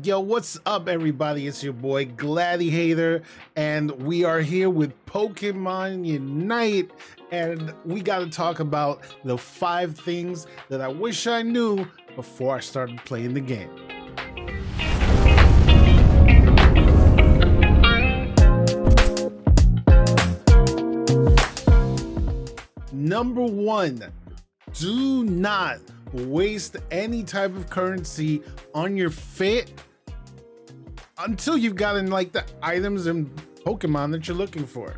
Yo, what's up, everybody? It's your boy Gladiator, and we are here with Pokemon Unite, and we got to talk about the 5 things that I wish I knew before I started playing the game. Number 1, do not waste any type of currency on your fit until you've gotten like the items and Pokemon that you're looking for.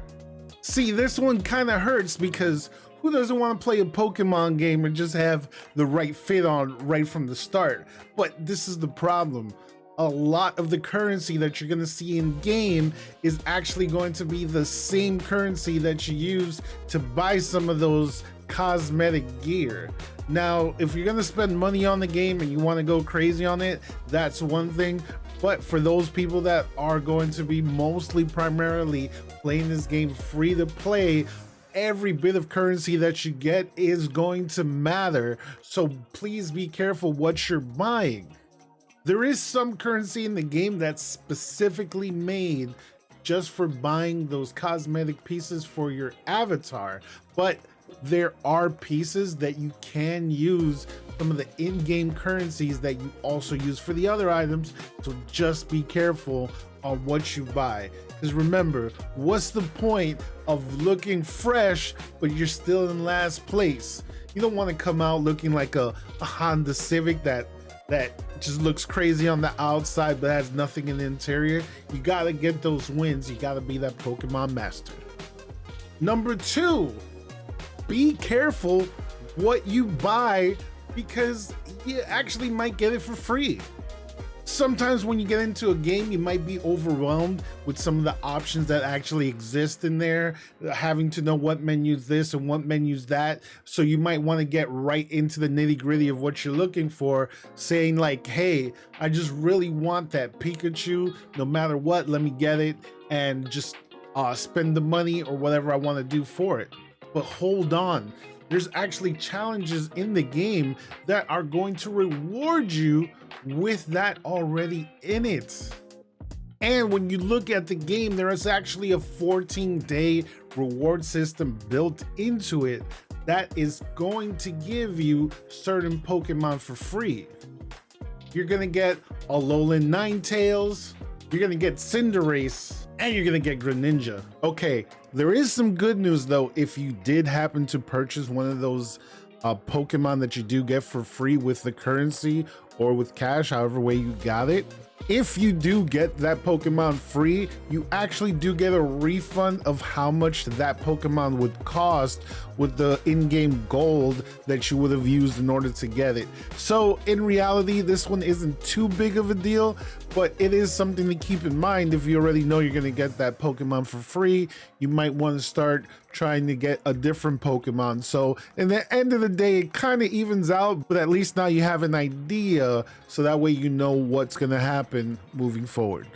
See, this one kind of hurts because who doesn't want to play a Pokemon game and just have the right fit on right from the start? But this is the problem. A lot of the currency that you're going to see in game is actually going to be the same currency that you use to buy some of those cosmetic gear. Now, if you're going to spend money on the game and you want to go crazy on it, that's one thing. But for those people that are going to be mostly primarily playing this game free to play, every bit of currency that you get is going to matter. So please be careful what you're buying. There is some currency in the game that's specifically made just for buying those cosmetic pieces for your avatar, but there are pieces that you can use some of the in-game currencies that you also use for the other items, so just be careful on what you buy. Because remember, what's the point of looking fresh but you're still in last place? You don't want to come out looking like a Honda Civic that just looks crazy on the outside but has nothing in the interior. You gotta get those wins. You gotta be that Pokemon master. Number 2, be careful what you buy because you actually might get it for free. Sometimes when you get into a game, you might be overwhelmed with some of the options that actually exist in there, having to know what menu's this and what menu's that. So you might want to get right into the nitty-gritty of what you're looking for, saying like, hey, I just really want that Pikachu. No matter what, let me get it and just spend the money or whatever I want to do for it. But hold on, there's actually challenges in the game that are going to reward you with that already in it. And when you look at the game, there is actually a 14-day reward system built into it that is going to give you certain Pokemon for free. You're gonna get Alolan Ninetales, you're gonna get Cinderace, and you're gonna get Greninja. Okay, there is some good news though. If you did happen to purchase one of those Pokemon that you do get for free with the currency or with cash, however way you got it, if you do get that Pokemon free, you actually do get a refund of how much that Pokemon would cost with the in-game gold that you would have used in order to get it. So in reality, this one isn't too big of a deal, but it is something to keep in mind. If you already know you're going to get that Pokemon for free, you might want to start trying to get a different Pokemon. So in the end of the day, it kind of evens out, but at least now you have an idea, so that way you know what's going to happen moving forward.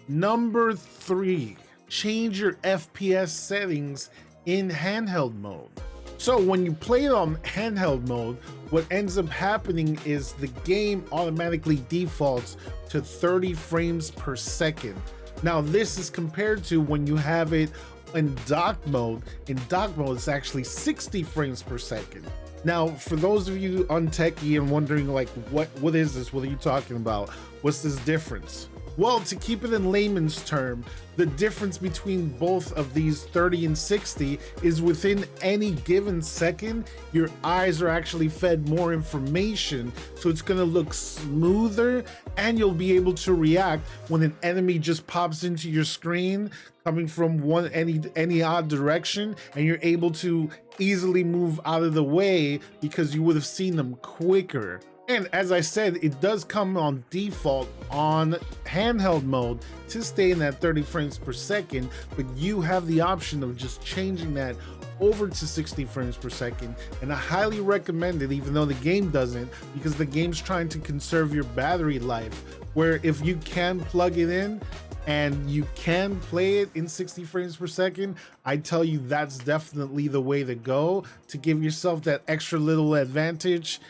Number 3, change your FPS settings in handheld mode. So when you play it on handheld mode, what ends up happening is the game automatically defaults to 30 frames per second. Now this is compared to when you have it in dock mode. In dock mode, it's actually 60 frames per second. Now, for those of you untechy and wondering like, what is this? What are you talking about? What's this difference? Well, to keep it in layman's term, the difference between both of these 30 and 60 is within any given second, your eyes are actually fed more information. So it's gonna look smoother and you'll be able to react when an enemy just pops into your screen coming from any odd direction, and you're able to easily move out of the way because you would have seen them quicker. And as I said, it does come on default on handheld mode to stay in that 30 frames per second, but you have the option of just changing that over to 60 frames per second. And I highly recommend it, even though the game doesn't, because the game's trying to conserve your battery life, where if you can plug it in and you can play it in 60 frames per second, I tell you that's definitely the way to go to give yourself that extra little advantage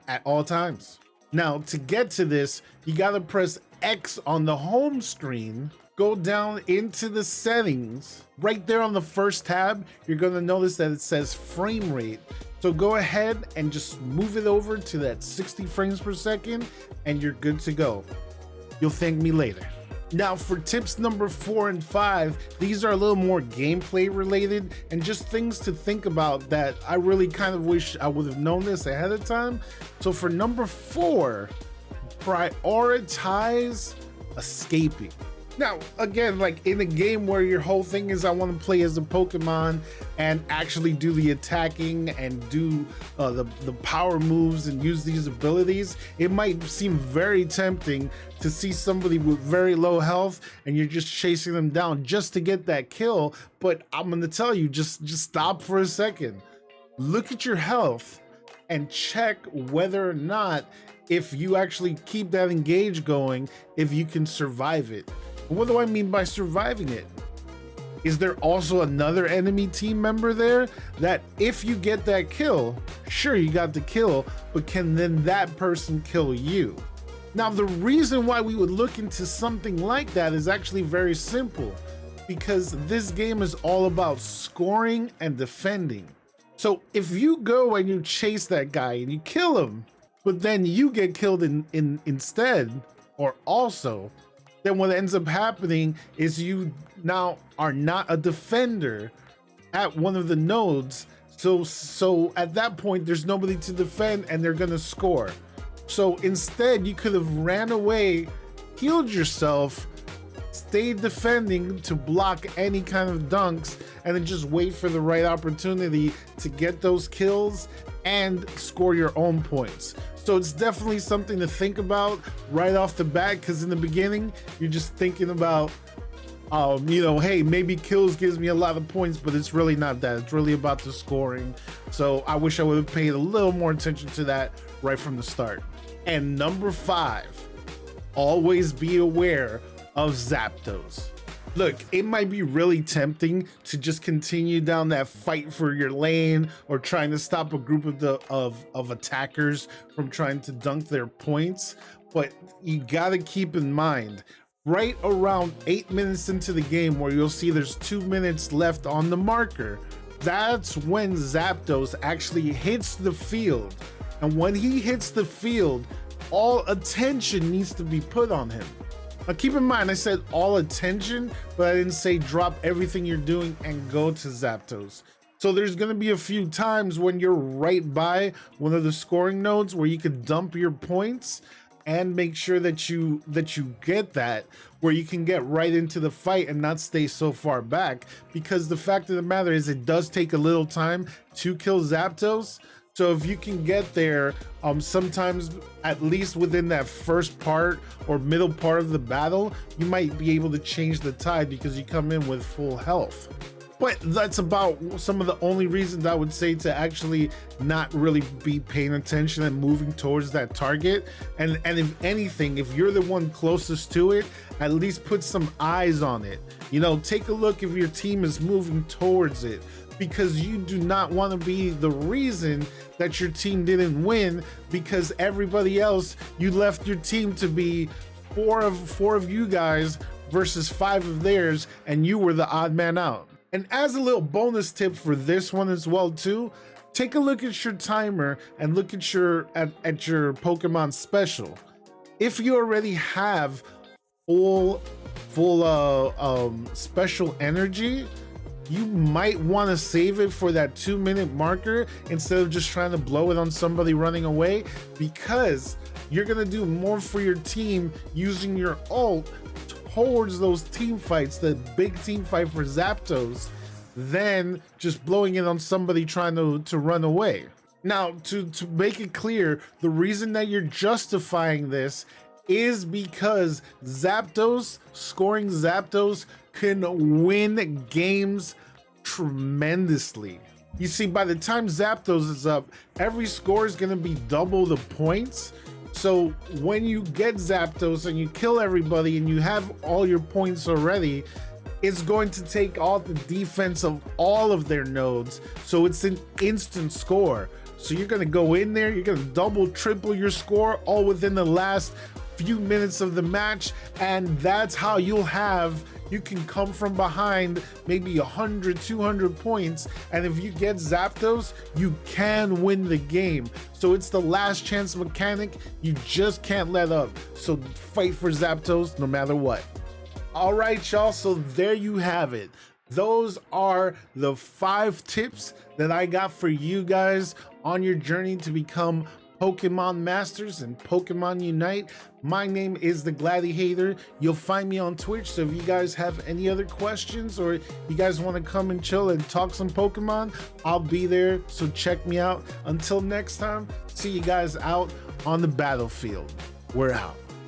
at all times. Now, to get to this, you gotta press X on the home screen, go down into the settings. Right there on the first tab, you're gonna notice that it says frame rate. So go ahead and just move it over to that 60 frames per second and you're good to go. You'll thank me later. Now for tips number 4 and 5, these are a little more gameplay related and just things to think about that I really kind of wish I would have known this ahead of time. So for number 4, prioritize escaping. Now, again, like in a game where your whole thing is I want to play as a Pokemon and actually do the attacking and do the power moves and use these abilities, it might seem very tempting to see somebody with very low health and you're just chasing them down just to get that kill. But I'm going to tell you, just stop for a second. Look at your health and check whether or not, if you actually keep that engage going, if you can survive it. What do I mean by surviving it? Is there also another enemy team member there that if you get that kill, sure, you got the kill, but can then that person kill you? Now, the reason why we would look into something like that is actually very simple, because this game is all about scoring and defending. So if you go and you chase that guy and you kill him, but then you get killed instead, or also, then what ends up happening is you now are not a defender at one of the nodes. So at that point, there's nobody to defend and they're gonna score. So instead, you could have ran away, healed yourself, stayed defending to block any kind of dunks, and then just wait for the right opportunity to get those kills and score your own points. So it's definitely something to think about right off the bat, because in the beginning, you're just thinking about, hey, maybe kills gives me a lot of points, but it's really not that. It's really about the scoring. So I wish I would have paid a little more attention to that right from the start. And number 5, always be aware of Zapdos. Look, it might be really tempting to just continue down that fight for your lane or trying to stop a group of attackers from trying to dunk their points, but you gotta keep in mind, right around 8 minutes into the game where you'll see there's 2 minutes left on the marker, that's when Zapdos actually hits the field. And when he hits the field, all attention needs to be put on him. Now keep in mind, I said all attention, but I didn't say drop everything you're doing and go to Zapdos. So there's gonna be a few times when you're right by one of the scoring nodes where you could dump your points and make sure that you get that, where you can get right into the fight and not stay so far back. Because the fact of the matter is, it does take a little time to kill Zapdos. So if you can get there, sometimes at least within that first part or middle part of the battle, you might be able to change the tide because you come in with full health. But that's about some of the only reasons I would say to actually not really be paying attention and moving towards that target. And if anything, if you're the one closest to it, at least put some eyes on it. Take a look if your team is moving towards it, because you do not want to be the reason that your team didn't win, because everybody else, you left your team to be four of you guys versus 5 of theirs, and you were the odd man out. And as a little bonus tip for this one as well too, take a look at your timer and look at your Pokemon special. If you already have full special energy, you might want to save it for that 2-minute marker instead of just trying to blow it on somebody running away, because you're gonna do more for your team using your ult towards those team fights, the big team fight for Zapdos, than just blowing it on somebody trying to run away. Now, to make it clear, the reason that you're justifying this is because scoring Zapdos can win games tremendously. You see, by the time Zapdos is up, every score is going to be double the points. So when you get Zapdos and you kill everybody and you have all your points already, it's going to take all the defense of all of their nodes. So it's an instant score. So you're going to go in there, you're going to double, triple your score all within the last few minutes of the match, and that's how you can come from behind maybe 100, 200 points, and if you get Zapdos, you can win the game. So it's the last chance mechanic. You just can't let up. So fight for Zapdos no matter what. All right, y'all, so there you have it. Those are the 5 tips that I got for you guys on your journey to become Pokemon Masters and Pokemon Unite. My name is the Gladiator. You'll find me on Twitch, so if you guys have any other questions or you guys want to come and chill and talk some Pokemon, I'll be there, so check me out. Until next time, see you guys out on the battlefield. We're out.